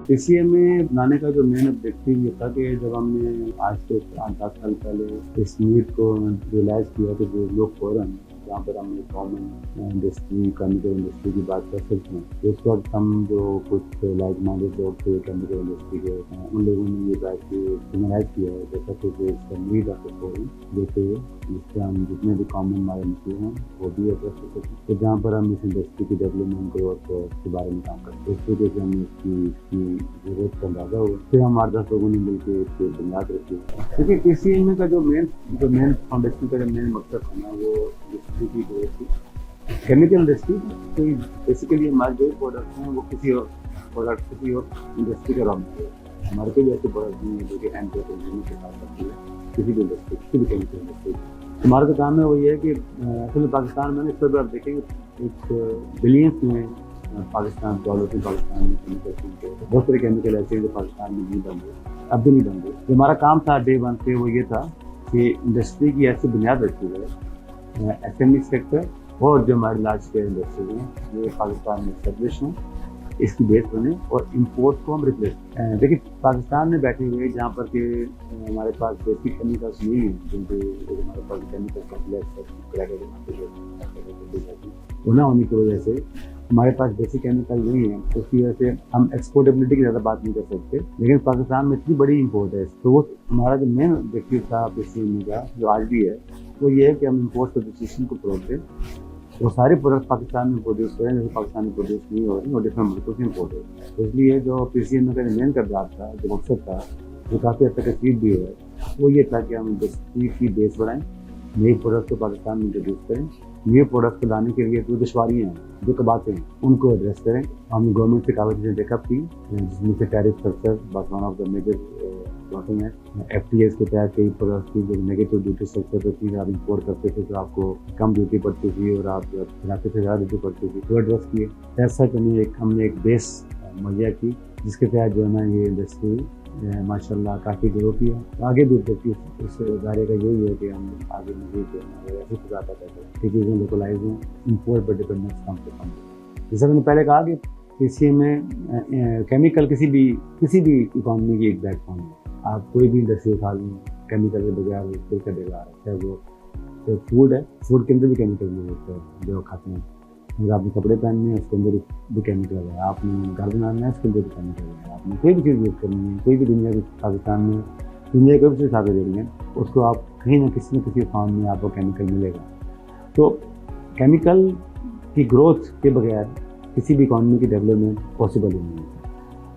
PCA में बनाने का जो मेन ऑब्जेक्टिव ये था कि जब हमने आज से 8-10 साल पहले इस नीड को रियलाइज़ किया कि जो लोग फ़ौरन जहाँ पर हम कॉमन इंडस्ट्री केमिकल इंडस्ट्री की बात कर सकते हैं, तो उस वक्त हम जो कुछ लाइक माइंडेड लोग थे केमिकल इंडस्ट्री के, उन लोगों ने ये बात रियलाइज़ किया है जैसा कि जो इसका नीड ऑफ फ़ौरन देते हुए जिससे हम जितने भी कॉमन हमारे मसले हैं वो भी एड्रेस कर सकें। तो जहाँ पर हम इस इंडस्ट्री की डेवलपमेंट ग्रोथ के बारे में काम करते हैं, इस वजह से हमें इसकी ज़रूरत का अंदाज़ा हुआ। फिर हम 8-10 लोगों ने मिलकर इसकी बुनियाद रखी। देखिए पीसीएमए का जो मेन फाउंडेशन का जो मेन मकसद है ना, वो इंडस्ट्री की ग्रोथ थी। केमिकल इंडस्ट्री तो बेसिकली हमारे जो प्रोडक्ट हैं वो किसी और इंडस्ट्री का रॉ मटेरियल, हमारे कोई भी ऐसे प्रोडक्ट नहीं है जो कि एंड कंज्यूमर के साथ करती है किसी भी इंडस्ट्री, किसी भी केमिकल इंडस्ट्री। हमारा जो काम है वो ये है कि असल पाकिस्तान में इस पर आप देखेंगे एक बिलियंस में पाकिस्तान डॉलर पाकिस्तान में केमिकल बहुत सारे केमिकल ऐसे हैं जो पाकिस्तान में नहीं बन रहे, अब भी नहीं बन रहे। जो हमारा काम था डे वन पे वो ये था कि इंडस्ट्री की ऐसी बुनियाद रखी है, एसएमई सेक्टर और जो हमारे लार्ज स्केल इंडस्ट्री हैं ये पाकिस्तान में एस्टेब्लिश हों, इसकी बेस बने और इंपोर्ट को हम रिप्लेस। देखिए पाकिस्तान में बैठे हुए जहाँ पर कि हमारे पास बेसिक केमिकल्स नहीं है, जिनके हमारे पास केमिकल कॉम्प्लेक्स ना होने की वजह से हमारे पास बेसिक केमिकल नहीं है, तो उसकी वजह से हम एक्सपोर्टेबिलिटी की ज़्यादा बात नहीं कर सकते। लेकिन पाकिस्तान में इतनी बड़ी इंपोर्ट है, तो वो हमारा जो मेन ऑब्जेक्टिव था पीसीएमए का जो आज भी है वो ये है कि हम इंपोर्ट सब्स्टिट्यूशन को प्रोड दें, वो सारे प्रोडक्ट पाकिस्तान में प्रोड्यूस करें जैसे पाकिस्तान में प्रोड्यूस नहीं हो रही और डिफरेंट मुल्कों से इम्पोर्ट हो रही है। तो इसलिए जो पीसीएमए का मेन किरदार था, जो मकसद था, जो काफ़ी हद तक अचीव भी हुआ है, वो ये था कि हम इंडस्ट्री की बेस बढ़ाएं, नए प्रोडक्ट को पाकिस्तान में इंट्रोड्यूस करें, नए प्रोडक्ट को लाने के लिए जो दुश्वारियाँ हैं, जो कबातें हैं, उनको एड्रेस करें। हमने गवर्नमेंट से काफ़ी चीज़ें टेकअप की, जिसमें से टैरिफ स्ट्रक्चर बस one of the major plotting है। एफटीएस के तहत कई प्रोडक्ट की जो नेगेटिव ड्यूटी स्ट्रक्चर होती है, आप इंपोर्ट करते थे तो आपको कम ड्यूटी पड़ती थी और आप खिलाते थे ज़्यादा ड्यूटी पड़ती थी, तो एड्रेस किए। ऐसा हमने एक बेस मुहैया की जिसके तहत जो है ना ये इंडस्ट्री माशाल्लाह काफ़ी ग्रो किया। आगे भी देखिए इस इदारे का यही है कि हम आगे मज़ीद जो है ऐसी खुदा पैदा करें कि चीज़ें लोकलाइज हों, इंपोर्ट पर डिपेंडेंस कम से कम। जैसा मैंने पहले कहा कि पीसीएमए केमिकल किसी भी इकॉनमी की एक बैकबोन है। आप कोई भी इंडस्ट्री उठा लें, केमिकल के बगैर फिर का बेकार है, चाहे वो फूड है, फूड के अंदर भी केमिकल यूज होता है जो खाते हैं। अगर आपने कपड़े पहनने हैं उसके अंदर भी केमिकल है, आपने घर बनाना है उसके अंदर भी केमिकल है, आपने कोई भी चीज़ यूज़ करनी है, कोई भी दुनिया के पाकिस्तान में दुनिया कोई भी चीज़ खा के देनी है, उसको आप कहीं ना किसी फॉर्म में आपको केमिकल मिलेगा। तो केमिकल की ग्रोथ के बगैर किसी भी इकॉनमी की डेवलपमेंट पॉसिबल ही नहीं है।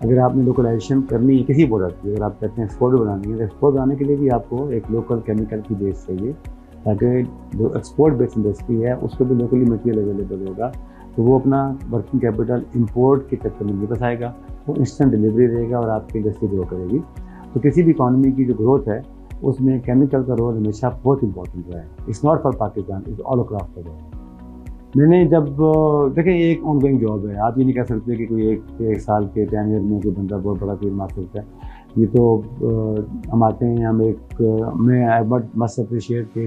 अगर आपने लोकलाइजेशन करनी है किसी प्रोडक्ट की, अगर आप कहते हैं एक्सपोर्ट बनानी है, तो एक्सपोर्ट बनाने के लिए भी आपको एक लोकल केमिकल की बेस चाहिए, ताकि जो एक्सपोर्ट बेस्ड इंडस्ट्री है उसको भी लोकली मटेरियल अवेलेबल होगा, तो वो अपना वर्किंग कैपिटल इंपोर्ट के चक्कर में नहीं फंसाएगा, वो इंस्टेंट डिलीवरी देगा और आपकी इंडस्ट्री ग्रो करेगी। तो किसी भी इकॉनमी की जो ग्रोथ है उसमें केमिकल का रोल हमेशा बहुत इंपॉर्टेंट रहा है। It's not for Pakistan, it's all across the world. मैंने जब देखें ये एक ऑनगोइंग जॉब है, आप ये नहीं कह सकते कि कोई एक साल के टेन्योर में कोई बंदा बहुत बड़ा फील्ड मार सकता है। ये तो हम आते हैं, मैं I must appreciate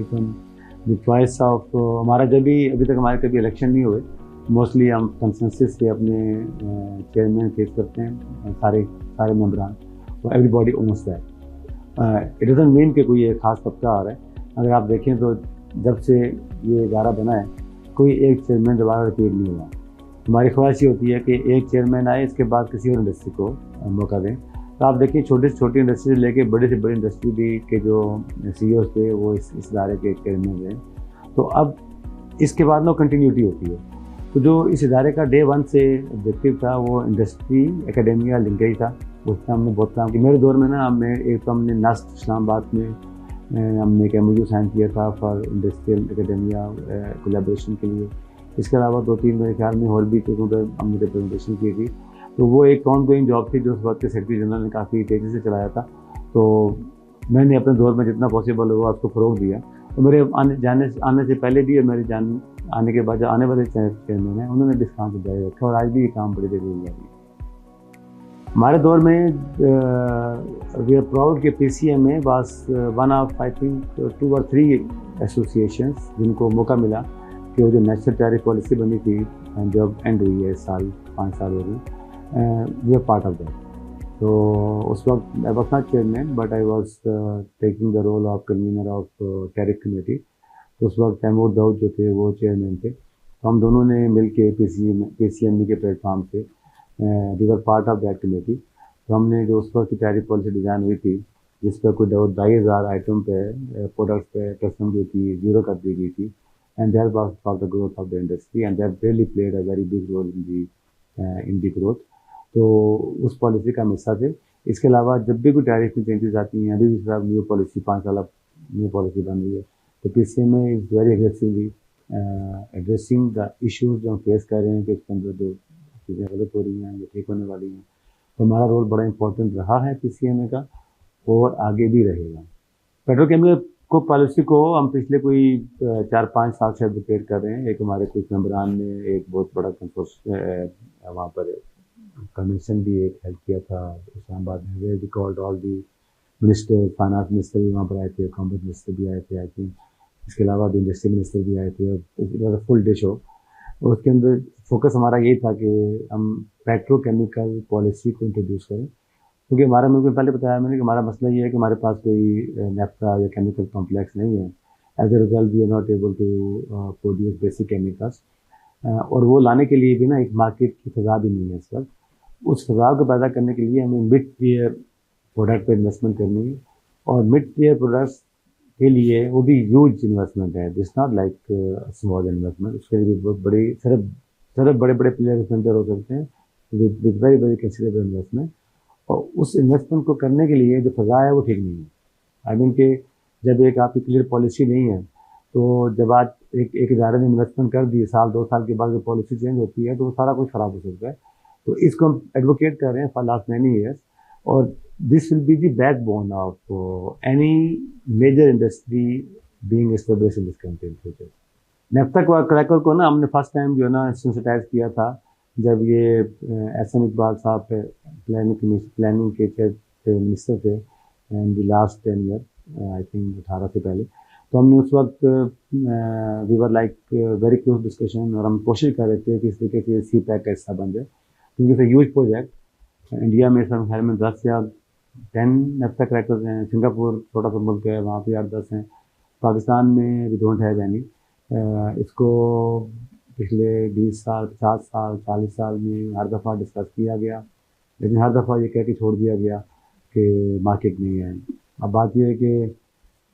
the choice of हमारा जब भी अभी तक हमारे कभी इलेक्शन नहीं हुए, मोस्टली हम कंसेंसस से अपने चेयरमैन फेस करते हैं, सारे मेंबरान, और everybody owns that. It doesn't mean कि कोई एक खास तबका आ रहा है। अगर आप देखें तो जब से ये इदारा बना है कोई एक चेयरमैन दोबारा रिपीट नहीं हुआ। हमारी ख्वाहिश ये होती है कि एक चेयरमैन आए, इसके बाद किसी और इंडस्ट्री को मौका दें। तो आप देखिए छोटी से छोटी इंडस्ट्री से लेके बड़ी से बड़ी इंडस्ट्री भी के जो सीईओ थे वो इस इदारे के चेयरमैन हैं। तो अब इसके बाद ना कंटिन्यूटी होती है। तो जो इस इदारे का डे वन से ऑब्जेक्टिव था वो इंडस्ट्री एकेडेमिया लिंक ही था, उसमें हमने बहुत काम किया। मेरे दौर में ना हमने नस्ट इस्लामाबाद में हमने एक MOU साइन किया था फॉर इंडस्ट्रियल एकेडेमिया कोलैबोरेशन के लिए। इसके अलावा 2-3 मेरे ख्याल में और भी चीज़ों पर हमने रिप्रेजेंटेशन की थी। तो वो एक ऑनगोइंग जॉब थी जो उस वक्त के सेक्रेटरी जनरल ने काफ़ी तेज़ी से चलाया था। तो मैंने अपने दौर में जितना पॉसिबल हुआ उसको फ़रोग दिया। तो मेरे आने से पहले भी और मेरे आने के बाद जो आने वाले चेयरमैन हैं उन्होंने भी इस काम को जारी रखा और आज भी ये काम बड़ी तेज़ी से जारी है। हमारे दौर में वी आर प्राउड कि PCMA was one of I think 2 or 3 associations जिनको मौका मिला कि वो जो नेशनल टैरिफ पॉलिसी बनी थी जब एंड हुई है इस साल 5 साल हो गई, we are part of that. तो उस वक्त I was not chairman but I was taking the role of convener of tariff committee. तो उस वक्त तैमूर दाऊद जो थे वो चेयरमैन थे। तो हम दोनों ने मिल के PCME के प्लेटफॉर्म से we were part of that committee. तो हमने जो उस वक्त की टैरिफ पॉलिसी डिज़ाइन हुई थी जिस पर कुछ 22,000 आइटम पे प्रोडक्ट्स पे कस्टम ड्यूटी जीरो कर दी गई थी, and that was for the growth of the industry and that really played a very big role in the growth. तो उस पॉलिसी का हम हिस्सा थे। इसके अलावा जब भी कोई टैरिफ में चेंजेस आती हैं, अभी भी साहब न्यू पॉलिसी 5 साल न्यू पॉलिसी बन रही है, तो PCMA is very aggressively addressing the issues जो हम फेस कर रहे हैं कि इसके अंदर जो चीज़ें गलत हो रही हैं या ठीक होने वाली हैं। तो हमारा रोल बड़ा इंपॉर्टेंट रहा है PCMA का और आगे भी रहेगा। पेट्रोकेमिकल को पॉलिसी को हम पिछले कोई 4-5 साल से एडवोकेट कर रहे हैं। एक हमारे कुछ मेंबरान ने एक बहुत बड़ा वहाँ पर कन्वेंशन भी एक हेल्प किया था इस्लामाबाद में, where we called all the minister, finance minister भी वहाँ पर आए थे, कॉमर्स मिनिस्टर भी आए थे आई थिंक, इसके अलावा भी इंडस्ट्री मिनिस्टर भी आए थे। और फुल डे शो, और उसके अंदर फोकस हमारा यही था कि हम पेट्रोकेमिकल पॉलिसी को इंट्रोड्यूस करें, क्योंकि हमारा, मुझे पहले बताया मैंने कि हमारा मसला ये है कि हमारे पास कोई नेफ्टा या केमिकल कॉम्प्लेक्स नहीं है। As a result we are not able to produce basic chemicals, और वो लाने के लिए भी ना एक मार्केट की फ़ज़ा भी नहीं है इस वक्त। उस फ़ज़ा को पैदा करने के लिए हमें मिड टियर प्रोडक्ट पर इन्वेस्टमेंट करनी है, और मिड टियर प्रोडक्ट्स के लिए वो भी ह्यूज इन्वेस्टमेंट है, this not like small investment. उसके लिए भी बहुत बड़ी सिर्फ बड़े बड़े प्लेयर इसमें एंटर हो सकते हैं with very very considerable investment. और उस इन्वेस्टमेंट को करने के लिए जो फ़ज़ा है वो ठीक नहीं है। आई मीन कि जब एक आपकी क्लियर पॉलिसी नहीं है, तो जब आज एक इदारे ने इन्वेस्टमेंट कर दी, साल 2 साल के बाद जो पॉलिसी चेंज होती है तो वो सारा कुछ ख़राब हो सकता है। तो इसको हम एडवोकेट कर रहे हैं फॉर लास्ट मैनी ईयर्स, और this will be the backbone of any major industry being established in this country in future. Naphtha cracker को ना हमने फर्स्ट टाइम जो है ना सेंसिटाइज किया था जब ये एहसन इकबाल साहब प्लानिंग के मिनिस्टर थे in the last 10 year, I think 18 से पहले। तो हमने उस वक्त we were like very close discussion, और हम कोशिश कर रहे थे कि इस तरीके से CPEC का हिस्सा बन जाए, क्योंकि इट्स ह्यूज प्रोजेक्ट। इंडिया में सब खैर में 10 या 10 नेफ्ता क्रैकर्स हैं, सिंगापुर छोटा सा मुल्क है, वहाँ पे 8-10 हैं, पाकिस्तान में वी डोंट हैव एनी। इसको पिछले 20 साल, 50 साल, 40 साल में हर दफ़ा डिस्कस किया गया, लेकिन हर दफ़ा ये कह के छोड़ दिया गया कि मार्केट नहीं है। अब बात यह है कि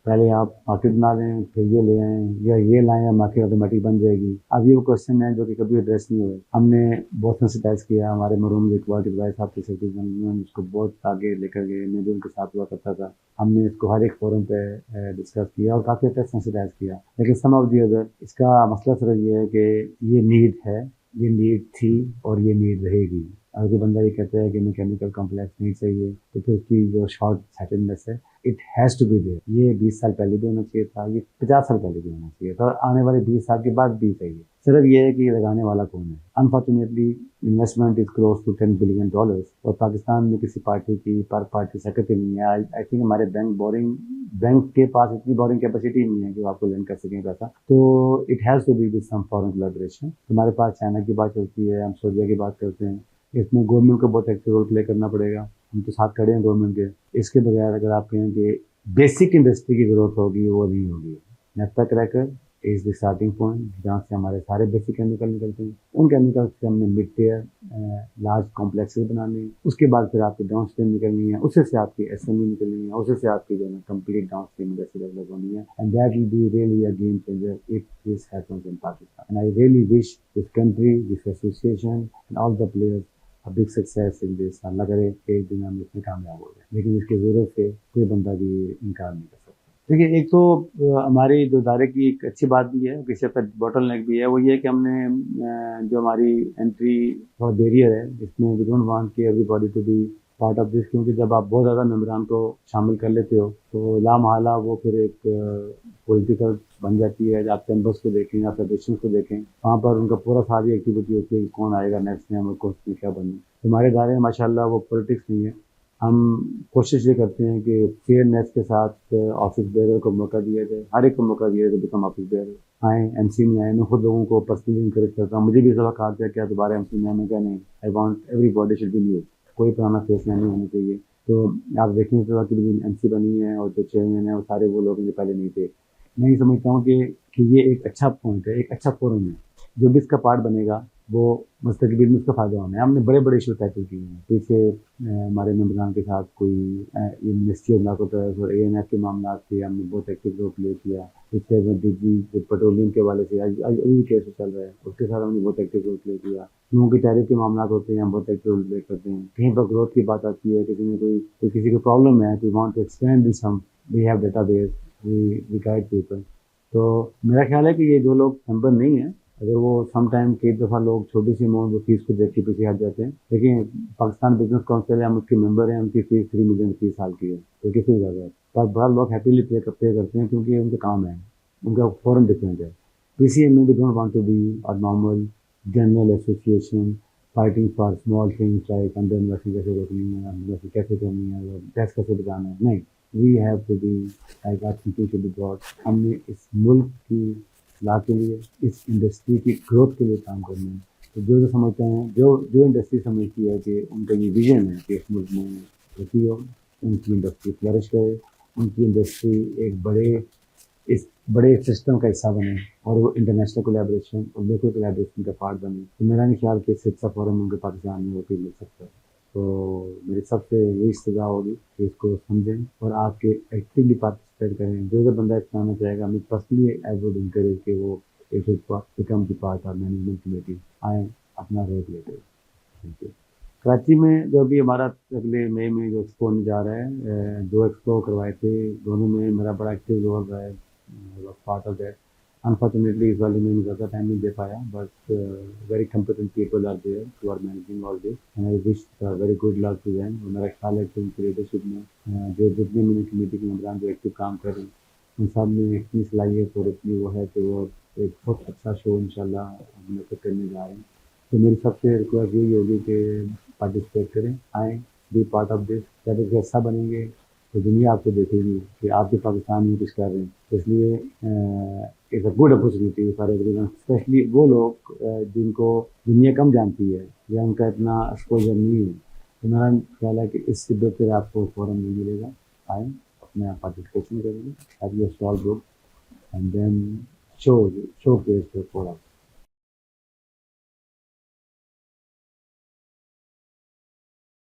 पहले आप मार्केट बना लें, फिर ये ले आएँ, या ये लाएँ, मार्केट ऑटोमेटिक बन जाएगी। अब ये वो क्वेश्चन है जो कि कभी एड्रेस नहीं हुए। हमने बहुत सेंसिटाइज किया, हमारे मरूम इकबाल भाई साहब के सेक्रेटरी जनरल उसको बहुत आगे लेकर गए, मैं भी उनके साथ हुआ करता था। हमने इसको हर एक फोरम पे डिस्कस किया और काफ़ी अच्छा सेंसिटाइज किया, लेकिन सम ऑफ दी अदर इसका मसला सिर्फ ये है कि ये नीड है, ये नीड थी और ये नीड रहेगी। अगर कोई बंदा ये कहता है कि मैं केमिकल कॉम्प्लेक्स नहीं चाहिए, तो फिर उसकी जो शॉर्ट साइटेडनेस है, it has to be there. ये 20 साल पहले भी होना चाहिए था, ये 50 साल पहले भी होना चाहिए था, और आने वाले 20 साल के बाद भी चाहिए। सिर्फ ये है कि ये लगाने वाला कौन है। Unfortunately investment is close to $10 billion, और पाकिस्तान में किसी पार्टी की पर पार्टी सकती नहीं है। आई थिंक हमारे बैंक के पास इतनी बोरिंग कैपेसिटी नहीं है कि आपको लेंड कर सकें पैसा। तो it has to be with some foreign collaboration. हमारे पास चाइना की बात चलती है, हम सऊदीया की बात करते हैं, इसमें गवर्नमेंट को बहुत एक्टिव रोल प्ले करना पड़ेगा। हम तो साथ खड़े हैं गवर्नमेंट के। इसके बगैर अगर आप कहें कि बेसिक इंडस्ट्री की ग्रोथ होगी, वो नहीं होगी। Naphtha cracker is the starting point जहाँ से हमारे सारे बेसिक केमिकल निकलते हैं। उन केमिकल से हमने मिड टियर लार्ज कॉम्प्लेक्सेस बनाने हैं, उसके बाद फिर आपकी डाउन स्ट्रीम निकलनी है, उससे से आपकी SME निकलनी है, उससे से आपकी जो है complete down stream industry develop होनी है। And that will be really a game changer if this happens in Pakistan. And I really wish this country, this association and all the players a big success in this। अल्लाह करे कि एक दिन हम इसमें कामयाब हो जाए, लेकिन इसकी ज़रूरत से कोई बंदा भी इनकार नहीं कर सकता। देखिए, एक तो हमारी जो दायरे की एक अच्छी बात भी है, किसी हद तक बॉटल नेक भी है, वो ये है कि हमने जो हमारी एंट्री थोड़ा बैरियर है, इसमें वी डोंट वांट कि everybody to be part of this, क्योंकि जब आप बहुत ज़्यादा मेम्बरान को शामिल कर लेते हो तो लामहला वो फिर एक पॉलिटिकल बन जाती है। आप चैम्बर्स को देखें या फेडरेशन को देखें, वहाँ पर उनका पूरा सारी एक्टिविटी होती है कि कौन आएगा नेक्स्ट में, कौन सी क्या बने। हमारे दायरे में माशाल्लाह वो पॉलिटिक्स नहीं है। हम कोशिश ये करते हैं कि फेयरनेस के साथ ऑफिस बेयर को मौका दिया जाए, हर एक को मौका दिया जाए बिकम ऑफिस बेयर। आएँ, MC में आए, मैं खुद लोगों को पर्सनली इंकरेज करता हूँ। मुझे भी इस वक्त कहा था क्या दोबारा MC में आने का नहीं, I want every body should be new. कोई पुराना फेस नहीं होना चाहिए। तो आप देखेंगे तो कि जो एमसी बनी है और जो चेयरमैन है वो सारे वो लोग जो पहले नहीं थे। मैं ये समझता हूँ कि ये एक अच्छा पॉइंट है, एक अच्छा फोरम है। जो भी इसका पार्ट बनेगा वो मुस्तकबिल में उसका फ़ायदा होना है। हमने बड़े-बड़े इशू टैकल किए हैं। पीछे हमारे मेंबरान के साथ कोई ये मिनिस्ट्री ऑफ नार्को अफेयर्स और एएनएफ के मामलात थे, हमने बहुत एक्टिव रोल प्ले किया। पीछे में डीजी जो पेट्रोलियम के हवाले से आज आज अभी भी केस चल रहा है, उसके साथ हमने बहुत एक्टिव रोल प्ले किया। क्योंकि टैरिफ के मामलात होते हैं, हम बहुत एक्टिव रोल प्ले करते हैं। कहीं पर ग्रोथ की बात आती है, किसी में कोई किसी को प्रॉब्लम है, we want to expand this हम we have database, we guide people. तो मेरा ख्याल है कि ये जो लोग मेंबर नहीं है, अगर वो सम टाइम कई दफ़ा लोग छोटी सी अमाउंट वो फीस को देख के पीछे हट जाते हैं। देखिए पाकिस्तान बिजनेस काउंसिल है, हम उसके मेंबर हैं, उनकी फीस 3 मिलियन फीस साल की है, तो किसी भी जगह पर बहुत लोग हैप्पीली पे करते हैं क्योंकि उनका काम है, उनका फॉरम डिफरेंट है। पीसीएम में भी don't want to be a normal general association fighting for small things like under investing कैसे रोकनी है, इन्वेस्टिंग कैसे करनी है, टैक्स कैसे बचाना है, नहीं। We have to be like are thinking to be broad. हमने इस मुल्क की इस्लाह के लिए, इस इंडस्ट्री की ग्रोथ के लिए काम करना है। तो जो समझते हैं, जो इंडस्ट्री समझती है कि उनका ये विजन है कि इस मुल्क में तरक्की हो, उनकी इंडस्ट्री फ्लरिश करे, उनकी इंडस्ट्री एक बड़े सिस्टम का हिस्सा बने और वो इंटरनेशनल कोलैबोरेशन और लोकल कोलैबोरेशन का पार्ट बने। तो मेरा नहीं ख्याल कि इससे अच्छा फोरम उनके पाकिस्तान में होकर मिल सकता है। तो मेरी सबसे यही सजा होगी कि इसको समझें और आपके एक्टिवली पार्टिसिपेट करें। जो बंदा इसमें आना चाहेगा, मैं पर्सनली आई वुड इनकरेज कि वो it become the part of management committee, आए अपना रोल प्ले करें। Thank you. कराची में जो अभी हमारा अगले मई में जो एक्सपो होने जा रहा है, 2 एक्सपो करवाए थे, दोनों में मेरा बड़ा एक्टिव रोल रहा है, पार्ट ऑफ दैट। अनफॉर्चुनेटली इस वाले में मैं ज़्यादा टाइम नहीं दे पाया, but very competent people are there who are managing all this and I wish very good luck to them. और मेरा ख्याल है कि उनकी लीडरशिप में जो जितने मैंने कमेटी के मेंबरान जो एक्टिव काम कर रहे हैं, उन सब में इतनी सलाहियत और इतनी वो है कि वो एक बहुत अच्छा शो इंशाल्लाह हम लोग करने जा रहे हैं। तो मेरी सबसे रिक्वेस्ट यही होगी कि पार्टिसिपेट करें, आएँ, बी पार्ट ऑफ दिस। जब एक हिस्सा बनेंगे तो दुनिया आपको देखेगी कि आप भी पाकिस्तान में कुछ कर रहे हैं। तो इसलिए it's a good opportunity for everyone, specially वो लोग जिनको दुनिया कम जानती है या उनका इतना एक्सपोजर नहीं है। तो मेरा ख्याल है कि इससे बेहतर आपको फोरम नहीं मिलेगा। आएँ, अपना पार्टिसिपेशन करेंगे, have your stall group and then showcase your product.